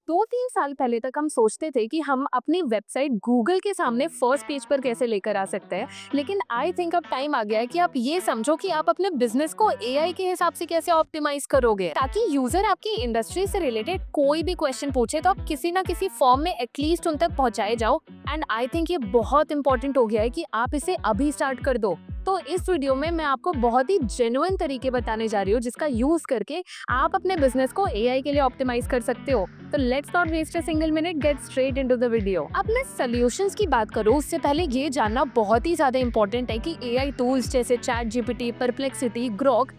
2-3 साल पहले तक हम सोचते थे कि हम अपनी वेबसाइट गूगल के सामने फर्स्ट पेज पर कैसे लेकर आ सकते हैं, लेकिन आई थिंक अब टाइम आ गया है कि आप ये समझो कि आप अपने बिजनेस को एआई के हिसाब से कैसे ऑप्टिमाइज करोगे, ताकि यूजर आपकी इंडस्ट्री से रिलेटेड कोई भी क्वेश्चन पूछे तो आप किसी ना किसी फॉर्म में एटलीस्ट उन तक पहुंचाए जाओ। एंड आई थिंक ये बहुत इंपॉर्टेंट हो गया है कि आप इसे अभी स्टार्ट कर दो। तो इस वीडियो में मैं आपको बहुत ही जेन्युइन तरीके बताने जा रही हूँ जिसका यूज करके आप अपने बिजनेस को एआई के लिए ऑप्टिमाइज कर सकते हो। तो let's not waste a single minute, get straight into the video. अब मैं सॉल्यूशंस की बात करूँ उससे पहले ये जानना बहुत ही ज्यादा इंपॉर्टेंट है कि एआई टूल्स जैसे chat GPT, perplexity, Grok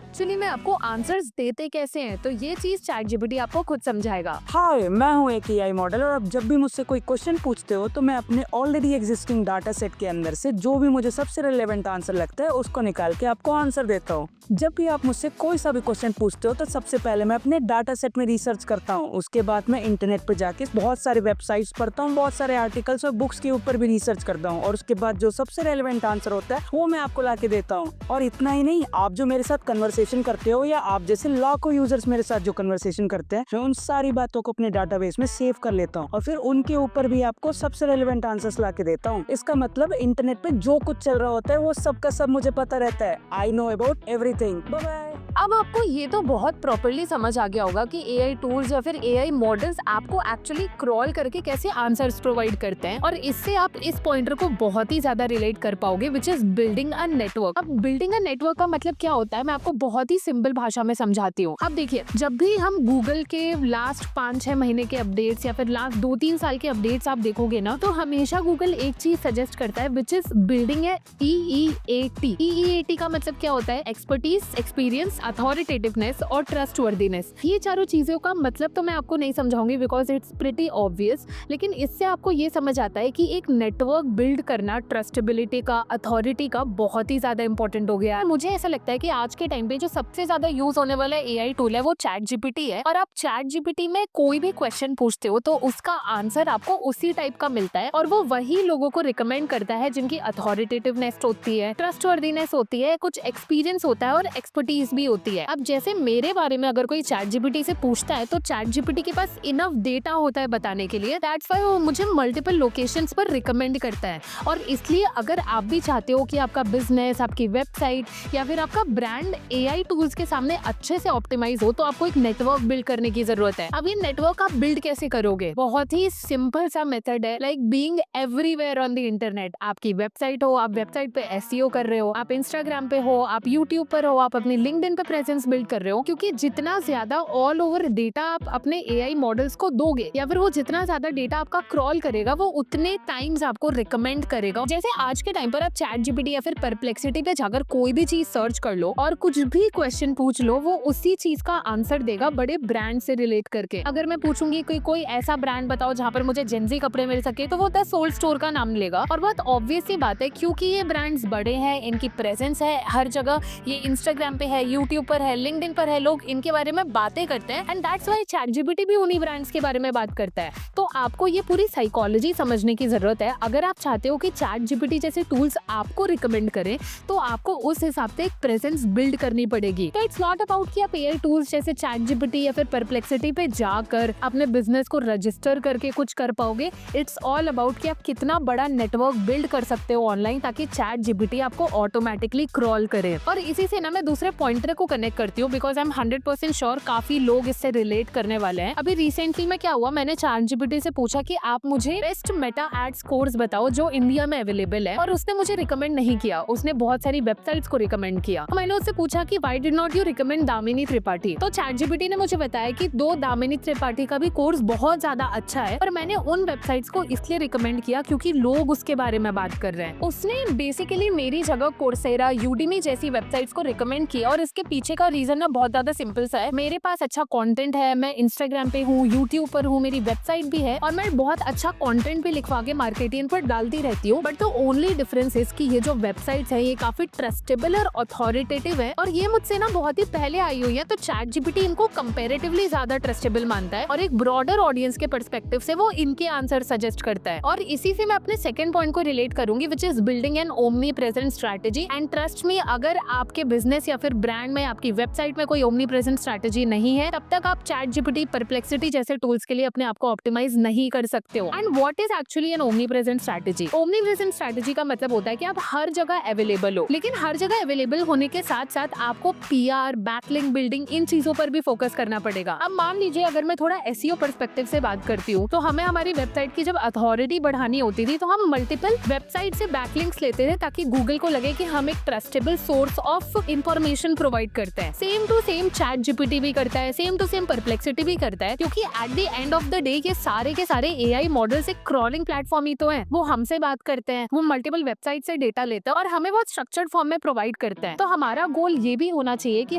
actually में आपको आंसर्स देते कैसे हैं, तो ये चीज चैट जीपीटी आपको खुद समझाएगा। हाय, मैं हूँ एक एआई मॉडल और अब जब भी मुझसे कोई क्वेश्चन पूछते हो तो मैं अपने ऑलरेडी एग्जिस्टिंग डाटा सेट के अंदर से जो भी मुझे सबसे रिलेवेंट आंसर लगता है उसको निकाल के आपको आंसर देता हूँ। जब भी आप मुझसे कोई सा भी क्वेश्चन पूछते हो तो सबसे पहले मैं अपने डाटा सेट में रिसर्च करता हूँ। उसके बाद मैं इंटरनेट पर जाके बहुत सारे वेबसाइट्स पढ़ता हूँ, बहुत सारे आर्टिकल्स और बुक्स के ऊपर भी रिसर्च करता हूँ और उसके बाद जो सबसे रेलेवेंट आंसर होता है वो मैं आपको ला के देता हूँ। और इतना ही नहीं, आप जो मेरे साथ कन्वर्सेशन करते हो या आप जैसे लाखों यूजर्स मेरे साथ जो कन्वर्सेशन करते हैं, मैं उन सारी बातों को अपने डाटाबेस में सेव कर लेता हूँ और फिर उनके ऊपर भी आपको सबसे रेलेवेंट आंसर्स ला के देता हूँ। इसका मतलब इंटरनेट पे जो कुछ चल रहा होता है वो सब का सब मुझे पता रहता है। I know about everything. Bye bye. अब आपको ये तो बहुत प्रॉपर्ली समझ आ गया होगा कि एआई टूल्स या फिर एआई मॉडल्स आपको एक्चुअली क्रॉल करके कैसे आंसर्स प्रोवाइड करते हैं, और इससे आप इस पॉइंटर को बहुत ही ज्यादा रिलेट कर पाओगे, which is building a network. अब बिल्डिंग अ नेटवर्क का मतलब क्या होता है, मैं आपको बहुत ही सिंपल भाषा में समझाती हूँ। अब देखिए, जब भी हम गूगल के लास्ट 5-6 महीने के अपडेट्स या फिर लास्ट 2-3 साल के अपडेट्स आप देखोगे ना, तो हमेशा गूगल एक चीज सजेस्ट करता है, which is building A EEAT। EEAT का मतलब क्या होता है? एक्सपर्टीज, एक्सपीरियंस, अथॉरिटेटिवनेस और ट्रस्टवर्दीनेस। ये चारों चीजों का मतलब तो मैं आपको नहीं समझाऊंगी बिकॉज इट्स प्रिटी ऑब्वियस, लेकिन इससे आपको ये समझ आता है कि एक नेटवर्क बिल्ड करना ट्रस्टेबिलिटी का, अथॉरिटी का बहुत ही ज्यादा इंपॉर्टेंट हो गया है। मुझे ऐसा लगता है कि आज के टाइम पे जो सबसे ज्यादा यूज होने वाला एआई टूल है वो चैट जीपीटी है, और आप चैट जीपीटी में कोई भी क्वेश्चन पूछते हो तो उसका आंसर आपको उसी टाइप का मिलता है, और वो वही लोगों को रिकमेंड करता है जिनकी अथॉरिटेटिवनेस होती है, ट्रस्टवर्दीनेस होती है, कुछ एक्सपीरियंस होता है और एक्सपर्टीज भी होती है। अब जैसे मेरे बारे में अगर कोई चैट जीपीटी से पूछता है तो चैट जीपीटी के पास इनफ डेटा होता है बताने के लिए, दैट्स व्हाई वो मुझे मल्टीपल लोकेशंस पर रिकमेंड करता है। और इसलिए अगर आप भी चाहते हो कि आपका बिजनेस, आपकी वेबसाइट या फिर आपका ब्रांड एआई टूल्स के सामने अच्छे से ऑप्टिमाइज हो, तो आपको एक नेटवर्क बिल्ड करने की जरूरत है। अब ये नेटवर्क आप बिल्ड कैसे करोगे? बहुत ही सिंपल सा मेथड है, like being everywhere on the internet. आपकी वेबसाइट हो, आप वेबसाइट पे एसईओ कर रहे हो, आप इंस्टाग्राम पे हो, आप यूट्यूब पर हो, आप अपनी लिंक्डइन पे प्रेजेंस बिल्ड कर रहे हो, क्योंकि जितना ज्यादा ऑल ओवर डेटा आप अपने एआई मॉडल्स को दोगे या फिर वो जितना ज्यादा डेटा आपका क्रॉल करेगा वो उतने टाइम्स आपको रिकमेंड करेगा। जैसे आज के टाइम पर आप चैट जीपीटी या फिर परप्लेक्सिटी पे जाकर कोई भी चीज सर्च कर लो और कुछ भी क्वेश्चन पूछ लो, वो उसी चीज का आंसर देगा बड़े ब्रांड से रिलेट करके। अगर मैं पूछूंगी कि कोई ऐसा ब्रांड बताओ जहाँ पर मुझे जेंजी कपड़े मिल सके, तो वो द सोल स्टोर का नाम लेगा। और बहुत ऑब्वियस सी बात है, क्योंकि ये ब्रांड्स बड़े हैं, इनकी प्रेजेंस है हर जगह, ये इंस्टाग्राम पे है, यूट्यूब पर है, लिंक्डइन पर है, लोग इनके बारे में बातें करते हैं, and that's why chat GPT भी उन्हीं ब्रांड्स के बारे में बात करता है। तो आपको ये पूरी साइकोलॉजी समझने की जरूरत है। अगर आप चाहते हो कि चैट जीपीटी जैसे टूल्स आपको रिकमेंड करें, तो आपको उस हिसाब से एक प्रेजेंस बिल्ड करनी पड़ेगी। तो इट्स नॉट अबाउट कि आप एआई टूल्स जैसे चैट जीपीटी या फिर परप्लेक्सिटी पे जाकर अपने बिजनेस को रजिस्टर करके कुछ कर पाओगे। इट्स ऑल अबाउट कि आप कितना बड़ा नेटवर्क बिल्ड कर सकते हो ऑनलाइन, ताकि चैट जीपीटी आपको ऑटोमेटिकली क्रॉल करे। और इसी से ना मैं दूसरे पॉइंटर को कनेक्ट करती हूँ, बिकॉज आई एम 100% श्योर काफी लोग इससे रिलेट करने वाले हैं। अभी रिसेंटली में क्या हुआ, मैंने चैट जीपीटी से पूछा कि आप मुझे बेस्ट मेटा एड्स कोर्स बताओ जो इंडिया में अवेलेबल है, और उसने मुझे रिकमेंड नहीं किया, उसने बहुत सारी वेबसाइट्स को रिकमेंड किया। मैंने उससे पूछा कि why did not you recommend Damini Tripathi, तो चैट जीपीटी ने मुझे बताया कि दामिनी त्रिपाठी का भी कोर्स बहुत ज्यादा अच्छा है, और मैंने उन वेबसाइट्स को इसलिए रिकमेंड किया क्योंकि लोग उसके बारे में बात कर रहे हैं। उसने बेसिकली मेरी जगह कोर्सेरा, यूडेमी जैसी वेबसाइट्स को रिकमेंड किया, और इसके पीछे का रीजन ना बहुत ज्यादा सिंपल सा है। मेरे पास अच्छा कंटेंट है, मैं इंस्टाग्राम पे हूँ, यूट्यूब पर हूँ, मेरी वेबसाइट भी है, और मैं बहुत अच्छा कंटेंट भी लिखवा के मार्केटिंग पर डालती रहती हूँ। But the only difference is कि ये जो वेबसाइट्स है ये काफी ट्रस्टेबल और अथॉरिटेटिव है, और ये मुझसे ना बहुत ही पहले आई हुई है, तो चैट जीपीटी इनको कंपैरेटिवली ज्यादा ट्रस्टेबल मानता है, और एक ब्रॉडर ऑडियंस के पर्सपेक्टिव से वो इनके आंसर सजेस्ट करता है। और इसी से मैं अपने सेकंड पॉइंट को रिलेट करूंगी, which is building an omni present strategy. And trust me, अगर आपके बिजनेस या फिर ब्रांड में, आपकी वेबसाइट में कोई ओमनी प्रेजेंट स्ट्रैटेजी नहीं है, तब तक आप चैट जीपीटी, परप्लेक्सिटी जैसे टूल्स के लिए अपने आप को ऑप्टिमाइज नहीं कर सकते हो। And what is actually an omni present strategy? Omni present strategy का मतलब होता है कि आप हर जगह अवेलेबल हो, लेकिन हर जगह अवेलेबल होने के साथ साथ आपको पीआर, बैकलिंक बिल्डिंग, इन चीजों पर भी फोकस करना पड़ेगा। अब मान लीजिए अगर मैं थोड़ा एसईओ पर्सपेक्टिव से बात करती हूँ, तो हमें हमारी वेबसाइट की जब अथॉरिटी बढ़ानी होती थी तो हम मल्टीपल वेबसाइट से बैकलिंक्स लेते थे ताकि गूगल को लगे कि हम एक trustable source of information provide करते हैं। Same to same chat GPT भी करता है, सेम टू सेम परप्लेक्सिटी भी करता है, क्योंकि eight the end of the day ये सारे के सारे एआई मॉडल्स एक क्रॉलिंग प्लेटफॉर्म ही तो है। वो हमसे बात करते हैं, वो मल्टीपल वेबसाइट से डेटा लेते हैं और हमें बहुत स्ट्रक्चर्ड फॉर्म में प्रोवाइड करते हैं। तो हमारा गोल ये भी होना चाहिए कि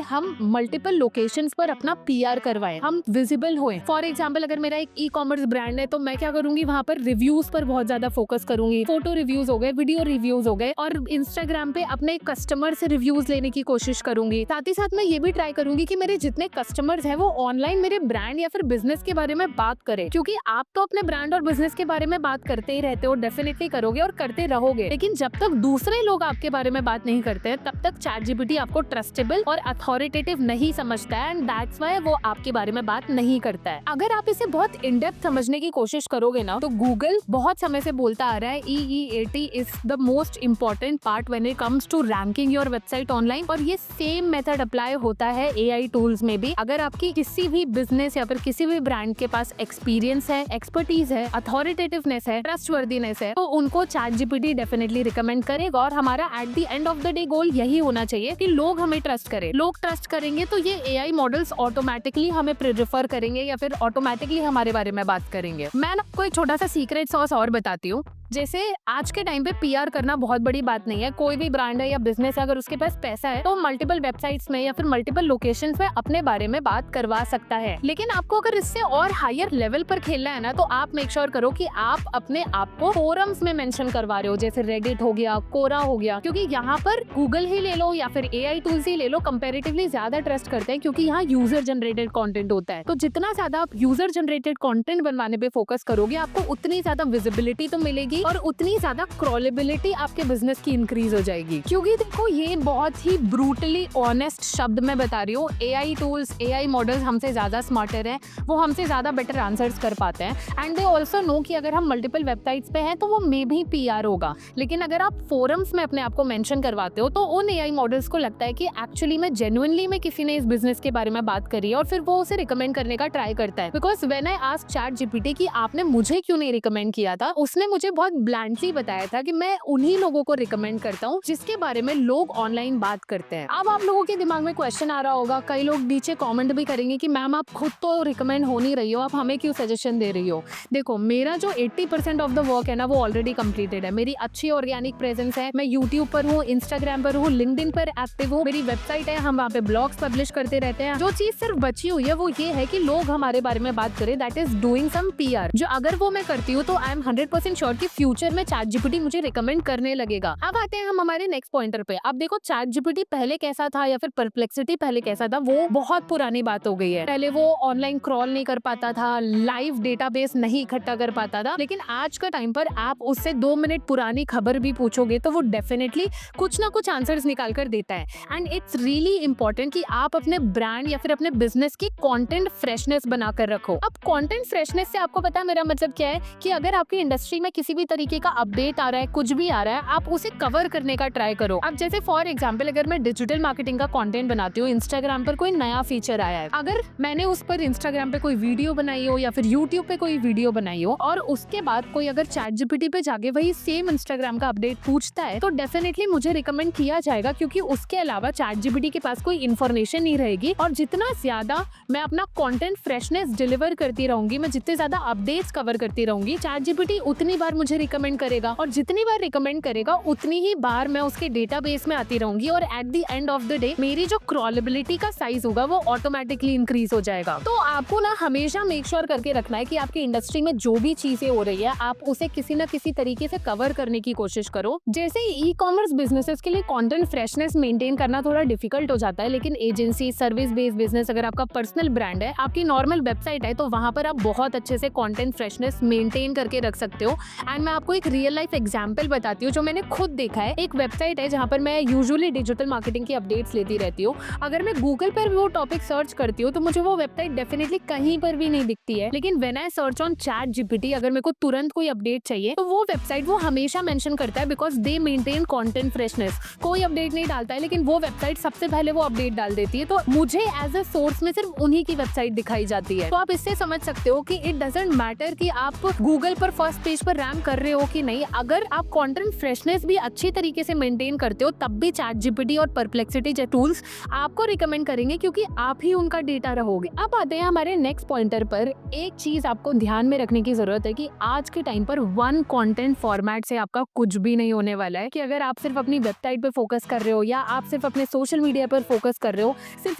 हम मल्टीपल लोकेशंस पर अपना पीआर करवाएं, हम विजिबल होएं। फॉर एग्जांपल अगर मेरा एक ई-कॉमर्स ब्रांड है तो मैं क्या करूंगी, वहां पर रिव्यूज पर बहुत ज्यादा फोकस करूंगी। फोटो रिव्यूज हो गए, वीडियो रिव्यूज हो गए, और इंस्टाग्राम पे अपने कस्टमर से रिव्यूज लेने की कोशिश करूंगी। साथ ही साथ मैं ये भी ट्राई करूंगी कि मेरे जितने कस्टमर्स हैं वो ऑनलाइन मेरे ब्रांड या फिर बिजनेस के बारे में बात करें, क्योंकि आप तो अपने ब्रांड और बिजनेस के बारे में बात करते ही रहते हो, डेफिनेटली करोगे और करते रहोगे, लेकिन जब तक दूसरे लोग आपके बारे में बात नहीं करते हैं तब तक चैट जीपीटी आपको ट्रस्टेबल और अथॉरिटेटिव नहीं समझता है, एंड दैट्स व्हाई वो आपके बारे में बात नहीं करता है। अगर आप इसे बहुत इन डेप्थ समझने की कोशिश करोगे ना, तो गूगल बहुत समय से बोलता आ रहा है EEAT is the most important part when it comes to ranking your website online, और ये सेम मेथड अप्लाई होता है एआई टूल्स में भी। अगर आपकी किसी भी बिजनेस या फिर किसी भी ब्रांड के पास एक्सपीरियंस है, एक्सपर्टीज है, अथॉरिटेटिवनेस है, ट्रस्टवर्दीनेस है, तो उनको चैट जीपीटी डेफिनेटली रिकमेंड करेगा। और हमारा at the end of the day goal यही होना चाहिए कि लोग हमें ट्रस्ट करें। लोग ट्रस्ट करेंगे तो ये एआई मॉडल्स ऑटोमेटिकली हमें प्रेफर करेंगे या फिर ऑटोमेटिकली हमारे बारे में बात करेंगे। मैं आपको एक छोटा सा सीक्रेट सॉस और बताती हूँ। जैसे आज के टाइम पे पीआर करना बहुत बड़ी बात नहीं है। कोई भी ब्रांड है या बिजनेस है, अगर उसके पास पैसा है तो मल्टीपल वेबसाइट्स में या फिर मल्टीपल लोकेशंस में अपने बारे में बात करवा सकता है। लेकिन आपको अगर इससे और हायर लेवल पर खेलना है ना, तो आप मेक श्योर करो कि आप अपने आप को फोरम्स में मेंशन करवा रहे हो, जैसे रेडिट हो गया, कोरा हो गया, क्योंकि यहाँ पर गूगल ही ले लो या फिर एआई टूल्स ही ले लो, कंपैरेटिवली ज्यादा ट्रस्ट करते हैं, क्योंकि यहाँ यूजर जनरेटेड कंटेंट होता है। तो जितना ज्यादा आप यूजर जनरेटेड कंटेंट बनवाने पे फोकस करोगे, आपको उतनी ज्यादा विजिबिलिटी तो मिलेगी और उतनी ज्यादा क्रॉलेबिलिटी आपके बिजनेस की इंक्रीज हो जाएगी। क्योंकि देखो, ये बहुत ही ब्रूटली ऑनेस्ट शब्द में बता रही हूँ, एआई टूल्स, एआई मॉडल्स हमसे ज्यादा स्मार्टर हैं, वो हमसे ज्यादा बेटर आंसर्स कर पाते हैं, एंड दे ऑल्सो नो कि अगर हम मल्टीपल वेबसाइट्स पे हैं तो वो मे भी पीआर होगा। लेकिन अगर आप फोरम्स में अपने आप को मेंशन करवाते हो तो उन एआई मॉडल्स को लगता है कि एक्चुअली में जेन्युइनली में किसी ने इस बिजनेस के बारे में बात करी है, और फिर वो उसे रिकमेंड करने का ट्राई करता है। Because when I asked chat GPT कि आपने मुझे क्यों नहीं रिकमेंड किया था, उसने मुझे बहुत ब्लैंडली बताया था कि मैं उन्हीं लोगों को रिकमेंड करता हूँ जिसके बारे में लोग ऑनलाइन बात करते हैं। अब आप लोगों के दिमाग में क्वेश्चन आ रहा होगा, कई लोग नीचे कमेंट भी करेंगे कि मैम आप खुद तो रिकमेंड हो नहीं रही हो, आप हमें क्यों सजेशन दे रही हो। देखो, मेरा जो 80% ऑफ द वर्क है ना, वो ऑलरेडी कंप्लीटेड है। मेरी अच्छी ऑर्गेनिक प्रेजेंस है, मैं यूट्यूब पर हूँ, इंस्टाग्राम पर हूँ, लिंक्डइन पर एक्टिव हूँ, मेरी वेबसाइट है, हम वहाँ पे ब्लॉग्स पब्लिश करते रहते हैं। जो चीज सिर्फ बची हुई है वो ये है कि लोग हमारे बारे में बात करें, that is doing some PR. जो अगर वो मैं करती हूँ तो आई एम 100% श्योर कि फ्यूचर में चैट जीपीटी मुझे रिकमेंड करने लगेगा। अब आते हैं हम हमारे नेक्स्ट पॉइंटर पे। अब देखो, चैट जीपीटी पहले कैसा था या फिर परप्लेक्सिटी पहले कैसा था, वो बहुत पुरानी बात हो गई है। पहले वो ऑनलाइन क्रॉल नहीं कर पाता था, लाइव डेटाबेस नहीं इकट्ठा कर पाता था, लेकिन आज का टाइम पर आप उससे 2 मिनट पुरानी खबर भी पूछोगे तो वो डेफिनेटली कुछ ना कुछ आंसर्स निकाल कर देता है। एंड इट्स रियली इंपॉर्टेंट कि आप अपने ब्रांड या फिर अपने बिजनेस की कंटेंट फ्रेशनेस बनाकर रखो। अब कंटेंट फ्रेशनेस से आपको पता है मेरा मतलब क्या है, कि अगर आपकी इंडस्ट्री में किसी भी तरीके का अपडेट आ रहा है, कुछ भी आ रहा है, आप उसे कवर करने का ट्राई करो। अब जैसे फॉर एग्जांपल, अगर मैं डिजिटल मार्केटिंग का कंटेंट बनाती हूँ, इंस्टाग्राम पर कोई नया फीचर आया है, अगर मैंने उस पर इंस्टाग्राम पे कोई वीडियो बनाई हो या फिर यूट्यूब पे कोई वीडियो बनाई हो, और उसके बाद कोई अगर चैट जीपीटी पे जाके वही सेम इंस्टाग्राम का अपडेट पूछता है, तो डेफिनेटली मुझे रिकमेंड किया जाएगा, क्योंकि उसके अलावा चैट जीपीटी के पास कोई इन्फॉर्मेशन नहीं रहेगी। और जितना ज्यादा मैं अपना कंटेंट फ्रेशनेस डिलीवर करती रहूंगी, मैं जितने ज्यादा अपडेट्स कवर करती रहूंगी, चैट जीपीटी उतनी बार मुझे रिकमेंड करेगा, और जितनी बार रिकमेंड करेगा उतनी ही बार मैं उसके डेटाबेस में आती रहूंगी, और eight the end of the day मेरी जो क्रॉलेबिलिटी का साइज होगा वो ऑटोमेटिकली इंक्रीज हो जाएगा। तो आपको ना हमेशा मेक श्योर करके रखना है कि आपकी इंडस्ट्री में जो भी चीजें हो रही है, आप उसे किसी न किसी तरीके से कवर करने की कोशिश करो। जैसे ई कॉमर्स बिजनेसेस के लिए कंटेंट फ्रेशनेस मेंटेन करना थोड़ा डिफिकल्ट हो जाता है, लेकिन एजेंसी, सर्विस बेस्ड बिजनेस, अगर आपका पर्सनल ब्रांड है, आपकी नॉर्मल वेबसाइट है, तो वहां पर आप बहुत अच्छे से कंटेंट फ्रेशनेस मेंटेन करके रख सकते हो। एंड एंड मैं आपको एक रियल लाइफ एग्जांपल बताती हूँ जो मैंने खुद देखा है। एक वेबसाइट है जहाँ पर मैं यूजुअली डिजिटल मार्केटिंग की अपडेट्स लेती रहती हूँ। अगर मैं गूगल पर वो टॉपिक सर्च करती हूँ तो मुझे वो वेबसाइट डेफिनेटली कहीं पर भी नहीं दिखती है, लेकिन when I search on chat GPT, अगर मेरे को तुरंत कोई अपडेट चाहिए तो वो वेबसाइट वो हमेशा मेंशन करता है because they maintain content freshness. कोई अपडेट नहीं डालता है लेकिन वो वेबसाइट सबसे पहले वो अपडेट डाल देती है, तो मुझे एज अ सोर्स में सिर्फ उन्हीं की वेबसाइट दिखाई जाती है। तो आप इससे समझ सकते हो कि इट डजंट मैटर कि आप गूगल पर फर्स्ट पेज पर रैंक कर रहे हो कि नहीं, अगर आप कंटेंट फ्रेशनेस भी अच्छी तरीके से मेंटेन करते हो तब भी चैट जीपीटी और परप्लेक्सिटी जैसे टूल्स आपको रिकमेंड करेंगे क्योंकि आप ही उनका डेटा रहोगे। अब आते हैं हमारे नेक्स्ट पॉइंटर पर। एक चीज आपको ध्यान में रखने की जरूरत है कि आज के टाइम पर वन कंटेंट फॉर्मेट से आपका कुछ भी नहीं होने वाला है। कि अगर आप सिर्फ अपनी वेबसाइट पे फोकस कर रहे हो या आप सिर्फ अपने सोशल मीडिया पर फोकस कर रहे हो, सिर्फ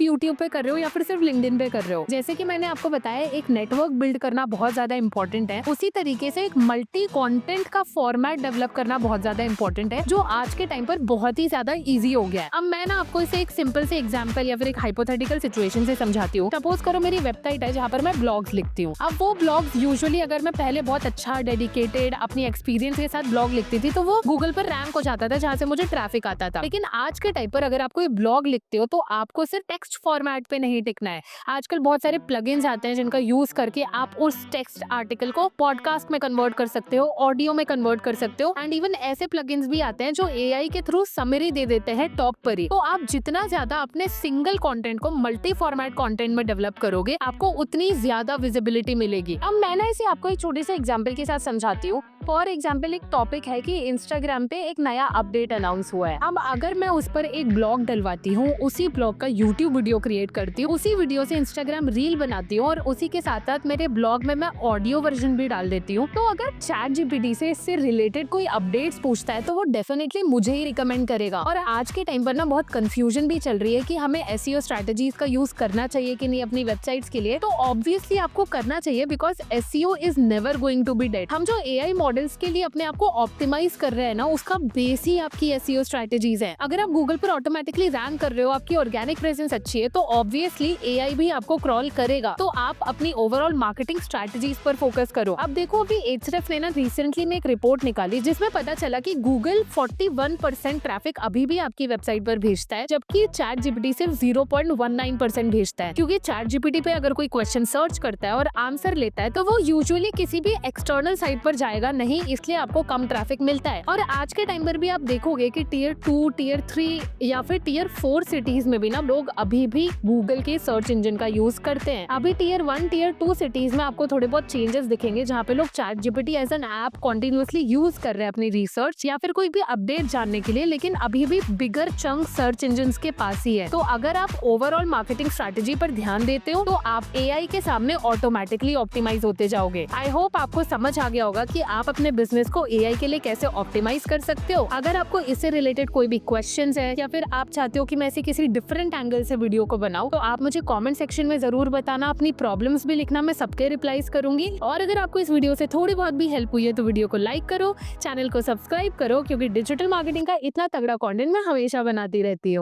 यूट्यूब पे कर रहे हो या फिर सिर्फ लिंक्डइन पे कर रहे हो, जैसे कि मैंने आपको बताया एक नेटवर्क बिल्ड करना बहुत ज्यादा इंपॉर्टेंट है, उसी तरीके से एक मल्टी कंटेंट का फॉर्मेट डेवलप करना बहुत ज्यादा इंपॉर्टेंट है जो आज के टाइम पर बहुत ही ज्यादा ईजी हो गया है। अब मैं ना आपको इसे एक सिंपल से एग्जांपल या फिर एक हाइपोथेटिकल सिचुएशन से समझाती हूँ। सपोज करो मेरी वेबसाइट है जहाँ पर मैं ब्लॉग्स लिखती हूँ। अब वो ब्लॉग्स यूजुअली अगर मैं पहले बहुत अच्छा डेडिकेटेड अपनी एक्सपीरियंस के साथ ब्लॉग लिखती थी तो वो गूगल पर रैंक हो जाता था जहाँ से मुझे ट्रैफिक आता था। लेकिन आज के टाइम पर अगर आप कोई ब्लॉग लिखते हो तो आपको सिर्फ टेक्स्ट फॉर्मेट पे नहीं टिकना है। आजकल बहुत सारे प्लगइन्स आते हैं जिनका यूज करके आप उस टेक्स्ट आर्टिकल को पॉडकास्ट में कन्वर्ट कर सकते हो, ऑडियो में कन्वर्ट कर सकते हो, एंड इवन ऐसे प्लगइन्स भी आते हैं जो एआई के थ्रू समरी दे देते हैं टॉप पर ही। तो आप जितना ज्यादा अपने सिंगल कंटेंट को मल्टी फॉर्मेट कंटेंट में डेवलप करोगे आपको उतनी ज्यादा विजिबिलिटी मिलेगी। अब मैं ना इसे आपको एक छोटे से एग्जांपल के साथ समझाती हूँ। फॉर एग्जांपल एक टॉपिक है कि इंस्टाग्राम पे एक नया अपडेट अनाउंस हुआ है। अब अगर मैं उस पर एक ब्लॉग डलवाती हूँ, उसी ब्लॉग का यूट्यूब वीडियो क्रिएट करती हूँ, उसी वीडियो से इंस्टाग्राम रील बनाती हूँ और उसी के साथ साथ मेरे ब्लॉग में मैं ऑडियो वर्जन भी डाल देती हूँ, तो अगर चैट जीपीटी से इससे रिलेटेड कोई अपडेट्स पूछता है तो वो डेफिनेटली मुझे ही रिकमेंड करेगा। और आज के टाइम पर ना बहुत कंफ्यूजन भी चल रही है कि हमें एसईओ स्ट्रेटजीज का यूज करना चाहिए कि नहीं अपनी वेबसाइट्स के लिए। तो ऑब्वियसली आपको करना चाहिए because SEO is never going to be dead. हम जो एआई मॉडल्स के लिए अपने आप को ऑप्टिमाइज कर रहे हैं ना, उसका बेस ही आपकी एसईओ स्ट्रेटजीज है। अगर आप गूगल पर ऑटोमेटिकली रैंक कर रहे हो, आपकी ऑर्गेनिक प्रेजेंस अच्छी है, तो ऑब्वियसली एआई भी आपको क्रॉल करेगा। तो आप अपनी ओवरऑल मार्केटिंग स्ट्रेटजीज पर फोकस करो। अब देखो अभी एचरेफ ने ना रिसेंटली में एक रिपोर्ट निकाली जिसमें पता चला कि गूगल 41% ट्रैफिक अभी भी आपकी वेबसाइट पर भेजता है, जबकि चैट जीपीटी सिर्फ 0.19% भेजता है। क्योंकि चैट जीपीटी पे अगर कोई क्वेश्चन सर्च करता है और आंसर लेता है तो वो यूजुअली किसी भी एक्सटर्नल साइट पर जाएगा नहीं, इसलिए आपको कम ट्रैफिक मिलता है। और आज के टाइम पर भी आप देखोगे कि टियर 2, टियर 3 या फिर टियर 4 सिटीज में भी ना लोग अभी भी गूगल के सर्च इंजन का यूज करते हैं। अभी टियर 1, टियर 2 सिटीज में आपको थोड़े बहुत चेंजेस दिखेंगे जहाँ पे लोग chat GPT as an app continuously use कर रहे हैं अपनी रिसर्च या फिर कोई भी अपडेट जानने के लिए, लेकिन अभी भी बिगर चंक सर्च इंजन के पास ही है। तो अगर आप ओवरऑल मार्केटिंग स्ट्रेटेजी पर ध्यान देते हो तो आप एआई के सामने ऑटोमेटिकली ऑप्टिमाइज होते जाओगे। आई होप आपको समझ आ गया होगा कि आप अपने बिजनेस को एआई के लिए कैसे ऑप्टिमाइज कर सकते हो। अगर आपको इससे रिलेटेड कोई भी क्वेश्चंस है या फिर आप चाहते हो कि मैं इसे किसी डिफरेंट एंगल से वीडियो को बनाऊं, तो आप मुझे कमेंट सेक्शन में जरूर बताना, अपनी प्रॉब्लम्स भी लिखना, मैं सबके रिप्लाईज करूंगी। और अगर आपको इस वीडियो से थोड़ी बहुत भी हेल्प हुई है तो वीडियो को लाइक करो, चैनल को सब्सक्राइब करो, क्योंकि डिजिटल मार्केटिंग का इतना तगड़ा कंटेंट मैं हमेशा बनाती रहती हूँ।